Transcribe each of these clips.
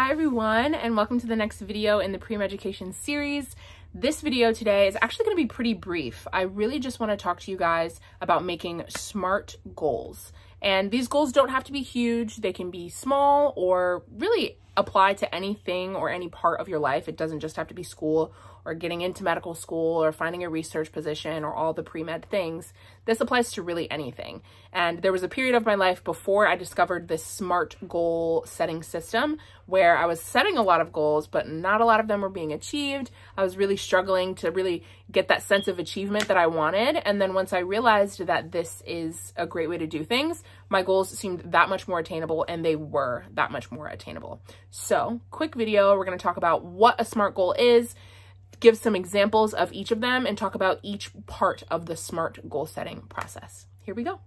Hi everyone, and welcome to the next video in the Pre-Med Education series. This video today is actually going to be pretty brief. I really just want to talk to you guys about making SMART goals. And these goals don't have to be huge. They can be small or really apply to anything or any part of your life. It doesn't just have to be school or getting into medical school or finding a research position or all the pre-med things. This applies to really anything. And there was a period of my life before I discovered this SMART goal setting system where I was setting a lot of goals, but not a lot of them were being achieved. I was really struggling to really get that sense of achievement that I wanted. And then once I realized that this is a great way to do things, my goals seemed that much more attainable, and they were that much more attainable. So, quick video, we're going to talk about what a SMART goal is, give some examples of each of them, and talk about each part of the SMART goal setting process. Here we go.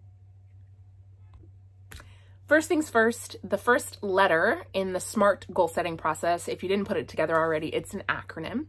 First things first, the first letter in the SMART goal setting process, if you didn't put it together already, it's an acronym.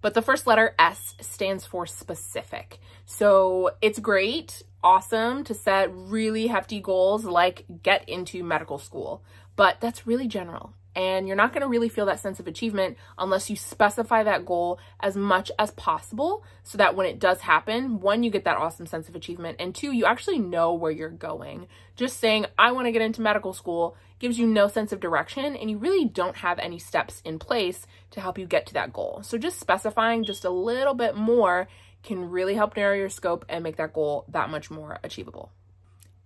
But the first letter, S, stands for specific. So it's great, awesome to set really hefty goals like get into medical school, but that's really general. And you're not going to really feel that sense of achievement unless you specify that goal as much as possible so that when it does happen, one, you get that awesome sense of achievement, and two, you actually know where you're going. Just saying, I want to get into medical school gives you no sense of direction, and you really don't have any steps in place to help you get to that goal. So just specifying just a little bit more can really help narrow your scope and make that goal that much more achievable.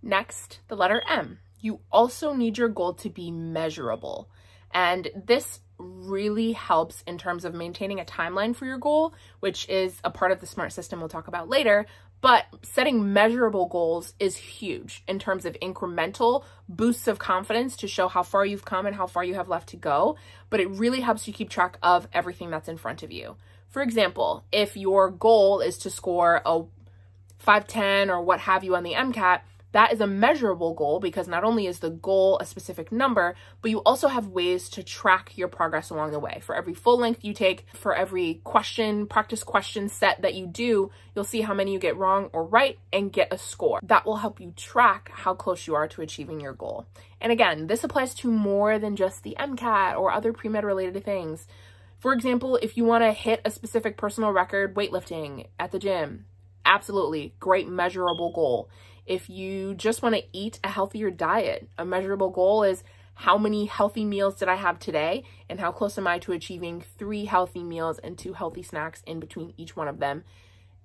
Next, the letter M. You also need your goal to be measurable. And this really helps in terms of maintaining a timeline for your goal, which is a part of the SMART system we'll talk about later. But setting measurable goals is huge in terms of incremental boosts of confidence to show how far you've come and how far you have left to go. But it really helps you keep track of everything that's in front of you. For example, if your goal is to score a 510 or what have you on the MCAT, that is a measurable goal because not only is the goal a specific number, but you also have ways to track your progress along the way. For every full length you take, for every practice question set that you do, you'll see how many you get wrong or right and get a score. That will help you track how close you are to achieving your goal. And again, this applies to more than just the MCAT or other pre-med related things. For example, if you want to hit a specific personal record weightlifting at the gym, absolutely great measurable goal. If you just want to eat a healthier diet, a measurable goal is how many healthy meals did I have today and how close am I to achieving 3 healthy meals and 2 healthy snacks in between each one of them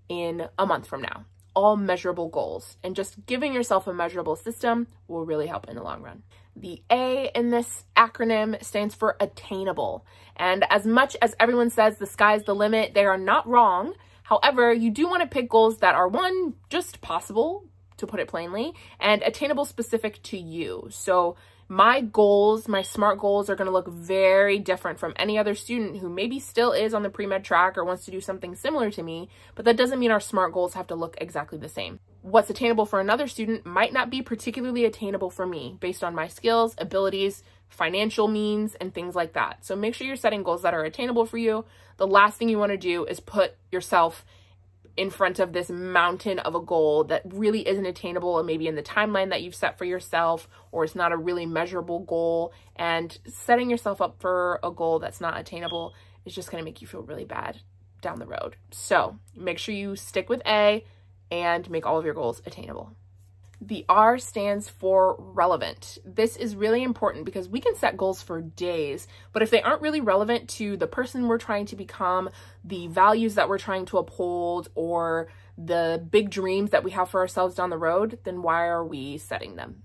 in a month from now. All measurable goals, and just giving yourself a measurable system will really help in the long run. The A in this acronym stands for Attainable. And as much as everyone says the sky's the limit, they are not wrong. However, you do want to pick goals that are, one, just possible, to put it plainly, and attainable specific to you. So my goals, my SMART goals, are going to look very different from any other student who maybe still is on the pre-med track or wants to do something similar to me, but that doesn't mean our SMART goals have to look exactly the same. What's attainable for another student might not be particularly attainable for me based on my skills, abilities, financial means, and things like that. So make sure you're setting goals that are attainable for you. The last thing you want to do is put yourself in front of this mountain of a goal that really isn't attainable, and maybe in the timeline that you've set for yourself, or it's not a really measurable goal, and setting yourself up for a goal that's not attainable is just going to make you feel really bad down the road. So make sure you stick with A and make all of your goals attainable. The R stands for relevant. This is really important because we can set goals for days, but if they aren't really relevant to the person we're trying to become, the values that we're trying to uphold, or the big dreams that we have for ourselves down the road, then why are we setting them?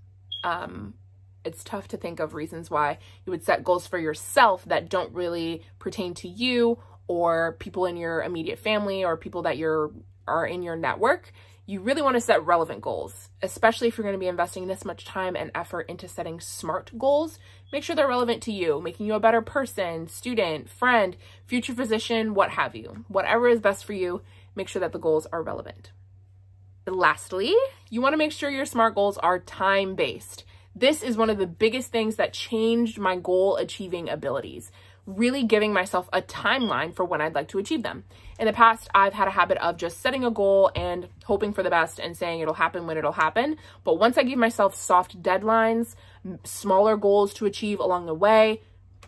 It's tough to think of reasons why you would set goals for yourself that don't really pertain to you or people in your immediate family or people that are in your network. You really want to set relevant goals, especially if you're going to be investing this much time and effort into setting SMART goals. Make sure they're relevant to you, making you a better person, student, friend, future physician, what have you. Whatever is best for you, make sure that the goals are relevant. Lastly, you want to make sure your SMART goals are time-based. This is one of the biggest things that changed my goal achieving abilities. Really giving myself a timeline for when I'd like to achieve them. In the past, I've had a habit of just setting a goal and hoping for the best and saying it'll happen when it'll happen. But once I give myself soft deadlines, smaller goals to achieve along the way,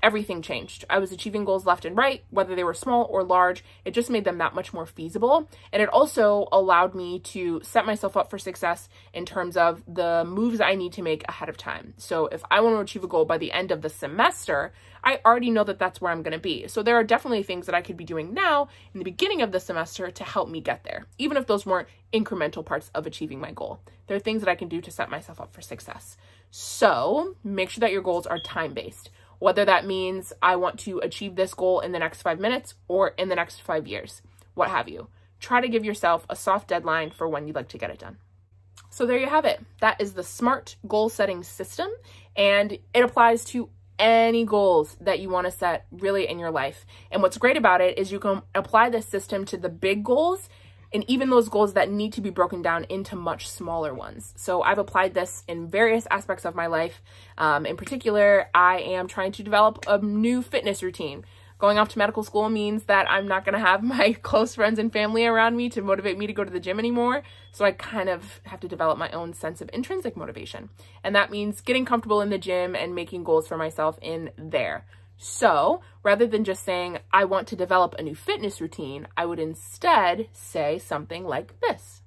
everything changed. I was achieving goals left and right, whether they were small or large. It just made them that much more feasible. And it also allowed me to set myself up for success in terms of the moves I need to make ahead of time. So if I want to achieve a goal by the end of the semester, I already know that that's where I'm going to be. So there are definitely things that I could be doing now in the beginning of the semester to help me get there, even if those weren't incremental parts of achieving my goal. There are things that I can do to set myself up for success. So make sure that your goals are time-based. Whether that means I want to achieve this goal in the next 5 minutes or in the next 5 years, what have you. Try to give yourself a soft deadline for when you'd like to get it done. So there you have it. That is the SMART goal setting system, and it applies to any goals that you want to set really in your life. And what's great about it is you can apply this system to the big goals and even those goals that need to be broken down into much smaller ones. So I've applied this in various aspects of my life. In particular, I am trying to develop a new fitness routine. Going off to medical school means that I'm not going to have my close friends and family around me to motivate me to go to the gym anymore. So I kind of have to develop my own sense of intrinsic motivation. And that means getting comfortable in the gym and making goals for myself in there. So rather than just saying, I want to develop a new fitness routine, I would instead say something like this.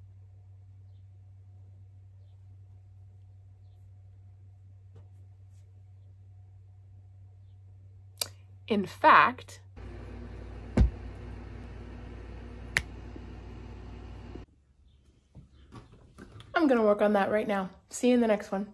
In fact, I'm going to work on that right now. See you in the next one.